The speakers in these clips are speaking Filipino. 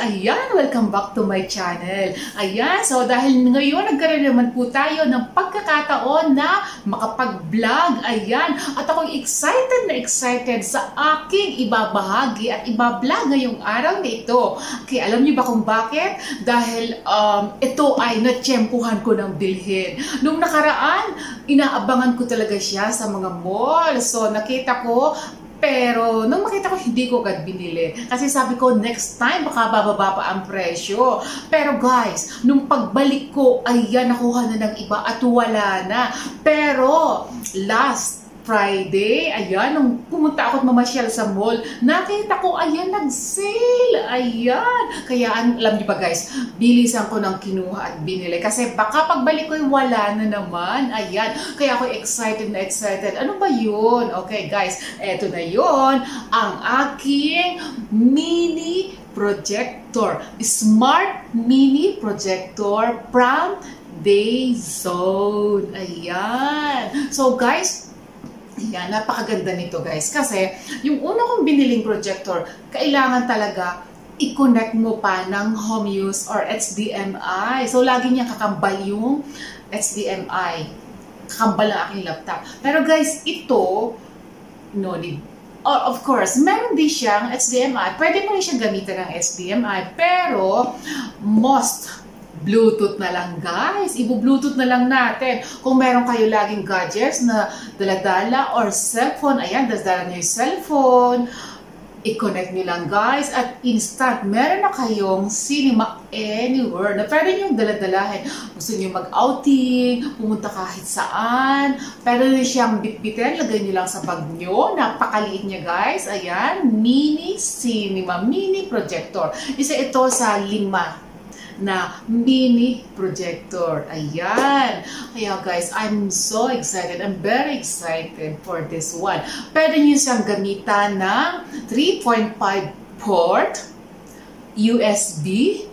Ayan, welcome back to my channel. Ayan, so dahil ngayon nagkaroon naman po tayo ng pagkakataon na makapag-vlog. Ayan, at ako'y excited sa aking ibabahagi at ibablog ngayong araw na ito. Okay, alam niyo ba kung bakit? Dahil ito ay natsyempuhan ko ng bilhin. Nung nakaraan, inaabangan ko talaga siya sa mga mall. So nakita ko, pero nung makita ko, hindi ko agad binili. Kasi sabi ko, next time baka bababa pa ang presyo. Pero guys, nung pagbalik ko, ayan, nakuha na ng iba at wala na. Pero last Friday, ayan, nung pumunta ako at mamasyal sa mall, nakita ko, ayan, nag-sale. Ayan. Kaya, alam niyo ba guys, bilisan ko ng kinuha at binili. Kasi baka pagbalik ko, wala na naman. Ayan. Kaya ako excited na excited. Ano ba yun? Okay guys, eto na yun. Ang aking mini projector. Smart mini projector from Dayzone. Ayan. So guys, yan, napakaganda nito guys. Kasi, yung una kong biniling projector, kailangan talaga i-connect mo pa ng home use or HDMI. So, lagi niya kakambal yung HDMI. Kakambal ang aking laptop. Pero guys, ito, no need. Or of course, meron din siyang HDMI. Pwede mo rin siyang gamitan ng HDMI. Pero, most Bluetooth na lang guys. Ibu-Bluetooth na lang natin. Kung meron kayo laging gadgets na daladala or cellphone, ayan, daladala nyo yung cellphone, i-connect nyo lang guys at instant, meron na kayong cinema anywhere na pwede nyo daladalahin. Gusto nyo mag-outing, pumunta kahit saan, pwede nyo siyang bitbitin, lagay nyo lang sa bag nyo. Napakaliit niya guys. Ayan, mini cinema, mini projector. Isa ito sa 5 na mini projector. Ayan. Kaya guys, I'm so excited. I'm very excited for this one. Pwede nyo siyang gamitan ng 3.5 port, USB,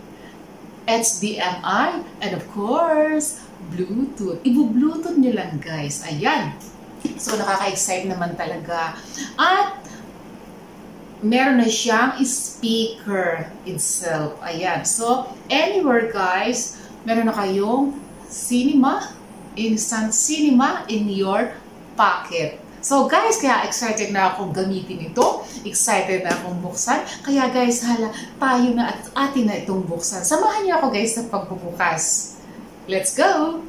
HDMI, and of course, Bluetooth. Ibu-Bluetooth nyo lang guys. Ayan. So, nakaka-excite naman talaga. At meron na siyang speaker itself. Ayan. So, anywhere guys, meron na kayong cinema, instant cinema in your pocket. So guys, kaya excited na akong gamitin ito. Excited na akong buksan. Kaya guys, hala, tayo na at atin na itong buksan. Samahan niyo ako guys sa pagbubukas. Let's go!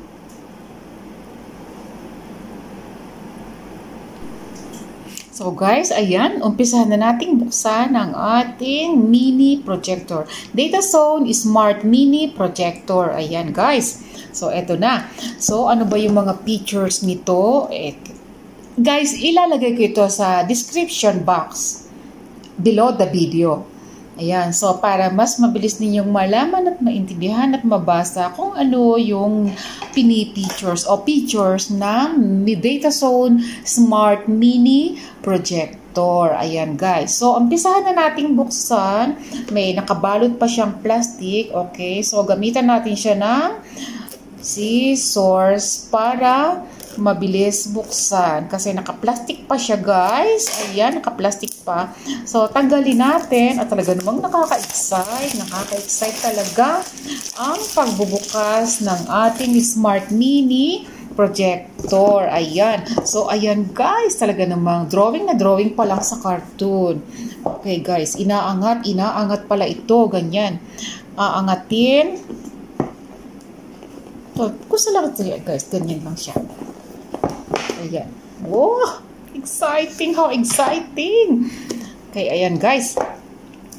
So guys, ayan, umpisahan na nating buksan ang ating mini projector. Dayzone Smart Mini Projector. Ayan guys. So eto na. So ano ba yung mga features nito? Guys, ilalagay ko ito sa description box below the video. Ayan, so para mas mabilis ninyong malaman at maintindihan at mabasa kung ano yung pini-features o features ng Dayzone Smart Mini Projector. Ayan guys, so umpisahan na nating buksan. May nakabalot pa siyang plastic. Okay, so gamitan natin siya ng scissors para mabilis buksan kasi naka-plastic pa siya guys. Ayan, naka-plastic pa. So tanggalin natin at talaga namang nakaka-excite talaga ang pagbubukas ng ating Smart Mini Projector. Ayan. So ayan guys, talaga namang drawing na drawing pa lang sa cartoon. Okay guys, inaangat pala ito, ganyan. Aangatin. So, gusto lang ito guys, ganyan lang siya. Ayan. Wow! Exciting! How exciting! Okay, ayan guys.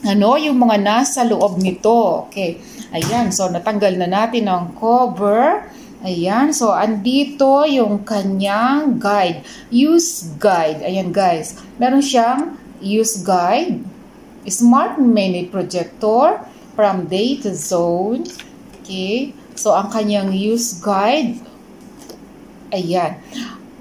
Ano yung mga nasa loob nito? Okay. Ayan. So, natanggal na natin ang cover. Ayan. So, andito yung kanyang guide. Use guide. Ayan guys. Meron siyang use guide. Smart Mini Projector from Dayzone. Okay. So, ang kanyang use guide. Ayan.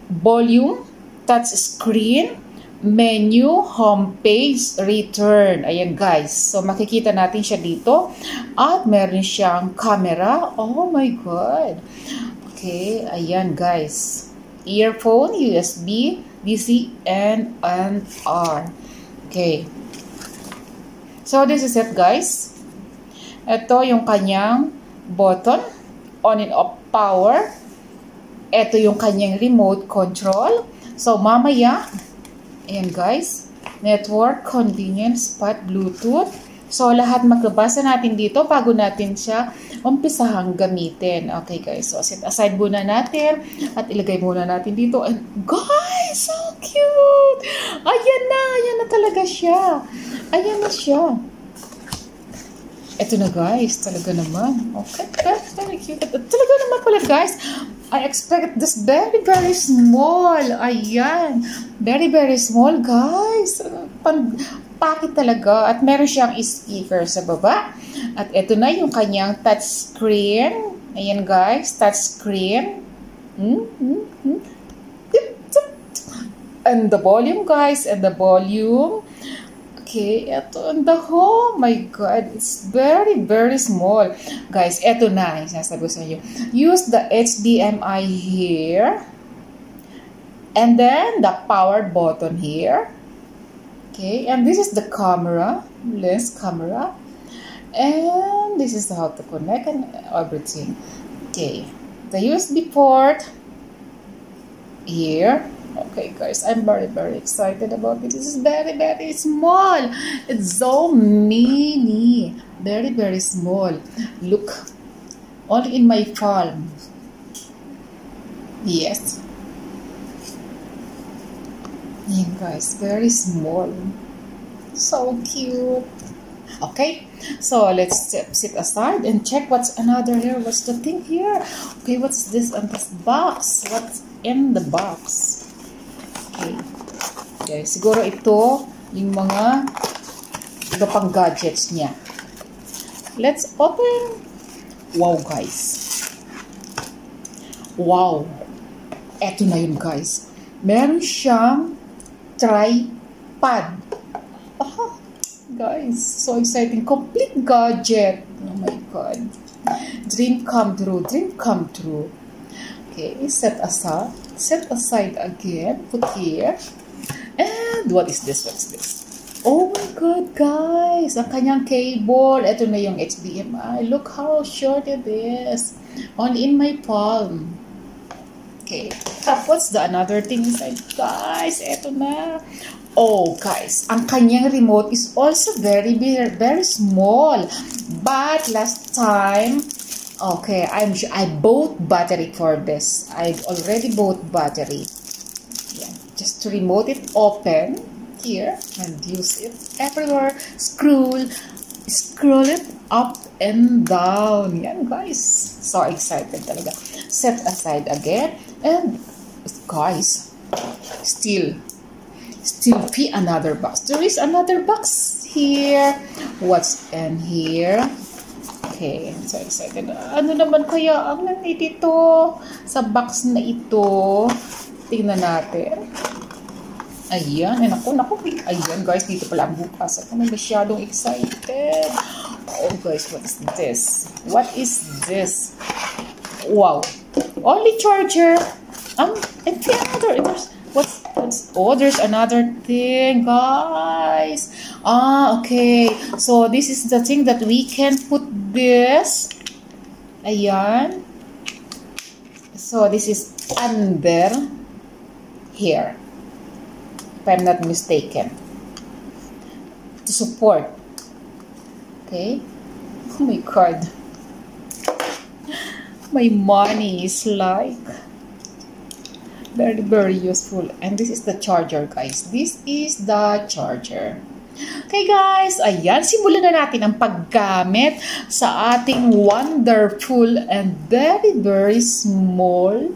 Volume, touch screen, menu, homepage, return. Ayan guys. So makikita natin siya dito. At meron siyang camera. Oh my God. Okay. Ayan guys. Earphone, USB, DC, and R. Okay. So this is it guys. Ito yung kanyang button, on and off power. Ito yung kanyang remote control. So, mamaya, ayan guys, network, convenience, spot, Bluetooth. So, lahat magbabasa natin dito bago natin siya umpisahang gamitin. Okay guys, so set aside muna natin at ilagay muna natin dito. And guys, so cute! Ayan na talaga siya. Ayan na siya. Ito na guys, talaga naman. Okay, very cute. Talaga naman pala guys. I expect this very, very small. Ayan. Very, very small guys. Pakit talaga. At meron siyang speaker sa baba. At ito na yung kanyang touchscreen. Ayan guys, touchscreen. And the volume guys, and the volume. Okay, ito, and the oh my god, it's very, very small. Guys, ito na, sinasabi ko sa inyo. Use the HDMI here. And then, the power button here. Okay, and this is the camera, lens camera. And this is how to connect and everything. Okay, the USB port here. Okay guys, I'm very, very excited about it. This is very, very small. It's so mini. Very, very small. Look, only in my palm. Yes. Yeah guys, very small. So cute. Okay, so let's sit aside and check what's another here. What's the thing here? Okay, what's this on this box? What's in the box? Okay, siguro ito yung mga iba pang gadgets niya. Let's open. Wow guys. Wow. Eto na yun guys. Meron siyang tripod. Oh, guys, so exciting. Complete gadget. Oh my god. Dream come true. Dream come true. Okay, set aside again. Put here. And what is this? What's this? Oh my god, guys! Ang kanyang cable. Ito na yung HDMI. Look how short it is. Only in my palm. Okay. What's the another thing inside? Guys, ito na. Oh, guys. Ang kanyang remote is also very, very, very small. But last time, okay, I bought battery for this. I already bought battery. Yeah, just to remote it open here and use it everywhere. Scroll it up and down. Yan guys, so excited talaga. Set aside again and guys, still be another box. There is another box here. What's in here? Okay, so excited. Ano naman kaya ang nandito sa box na ito? Tingnan natin. Ayan. Ay, naku. Ayan, guys. Dito pala ang bukas. Ako na masyadong excited. Oh, guys. What is this? What is this? Wow. Only charger. And another. There's another thing, guys. Okay. So, this is the thing that we can put this. Ayan. So, this is under here. If I'm not mistaken. To support. Okay. Oh my god. My money is like very, very useful. And this is the charger, guys. This is the charger. Okay, guys. Ayan. Simulan na natin ang paggamit sa ating wonderful and very, very small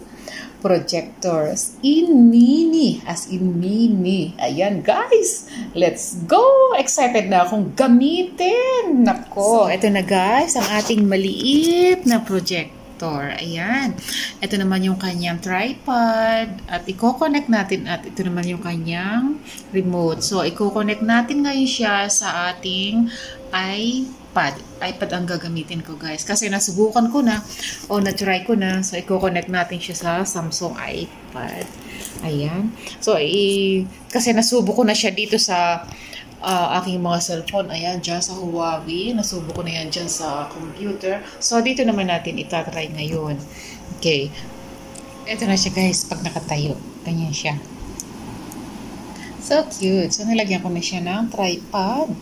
projectors in mini. As in mini. Ayan, guys. Let's go! Excited na akong gamitin. Nako. Ito na, guys. Ang ating maliit na projector. Ayan. Ito naman yung kanyang tripod. At i-connect natin. At ito naman yung kanyang remote. So, i-connect natin ngayon siya sa ating iPad. iPad ang gagamitin ko, guys. Kasi nasubukan ko na. O, na-try ko na. So, i-connect natin siya sa Samsung iPad. Ayan. So, kasi nasubo ko na siya dito sa aking mga cellphone. Ayan, dyan sa Huawei. Nasubo ko na yan dyan sa computer. So, dito naman natin itatry ngayon. Okay. Ito na siya guys, pag nakatayo. Ganyan siya. So cute. So, nalagyan ko na siya ng tripod.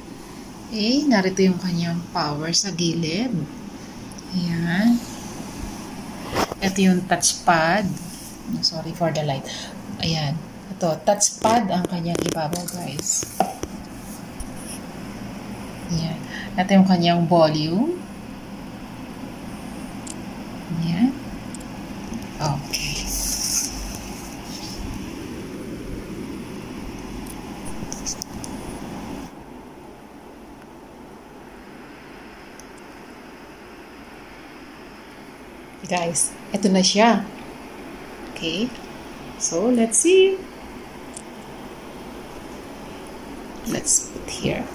Okay, narito yung kanyang power sa gilid. Ayan. Ito yung touchpad. Sorry for the light. Ayan. Ito, touchpad ang kanyang ibabaw guys. Ayan. Ito yung kanyang volume. Ayan. Okay. Guys, ito na siya. Okay. So, let's see. Let's put here.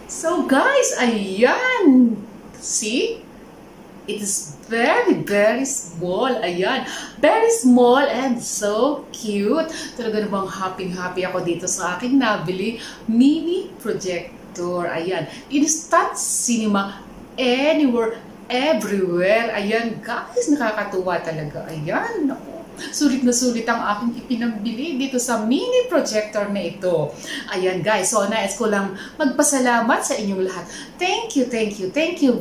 So guys, ayan. See? It is very, very small. Ayan. Very small and so cute. Talaga namang happy ako dito sa aking nabili mini projector. Ayan. Instant cinema anywhere, everywhere. Ayan guys, nakakatuwa talaga. Ayan. Naku. Sulit na sulit ang aking ipinambili dito sa mini projector na ito. Ayan guys, so nais ko lang magpasalamat sa inyong lahat. Thank you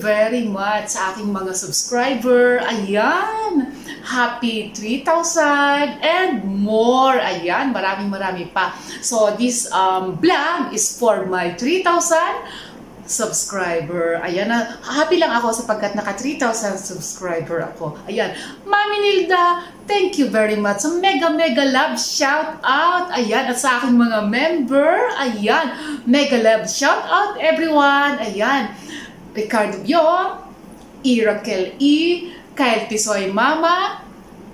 very much sa aking mga subscriber. Ayan, happy 3,000 and more. Ayan, marami pa. So this vlog is for my 3,000 subscriber. Ayan na, happy lang ako sapagkat naka 3,000 subscriber ako. Ayan, Mami Nilda, thank you very much. Mega love shout out. Ayan, at sa aking mga member, ayan, mega love shout out everyone. Ayan, Ricardo Biong, Raquel E, Kyle Tisoy Mama,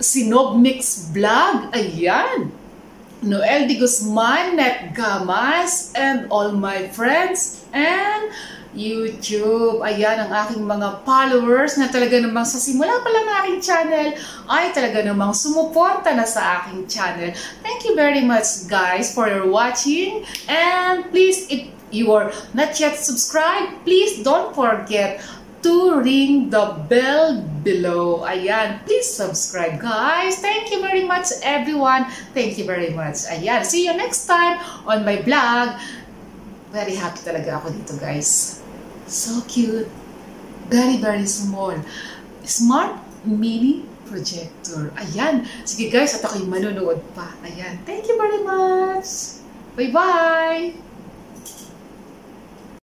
Sinob Mix Vlog, ayan, Noel Di Guzman, Net Gamas, and all my friends, and YouTube. Ayan ang aking mga followers na talaga namang sa simula pa lang ng aking channel ay talaga namang sumuporta na sa aking channel. Thank you very much guys for your watching, and please, if you are not yet subscribed, please don't forget to ring the bell below. Ayan, please subscribe guys. Thank you very much everyone. Thank you very much. Ayan, see you next time on my vlog. Very happy talaga ako dito guys. So cute. Very small. Smart mini projector. Ayan. Sige guys, at ako'y manonood pa. Ayan. Thank you very much. Bye-bye.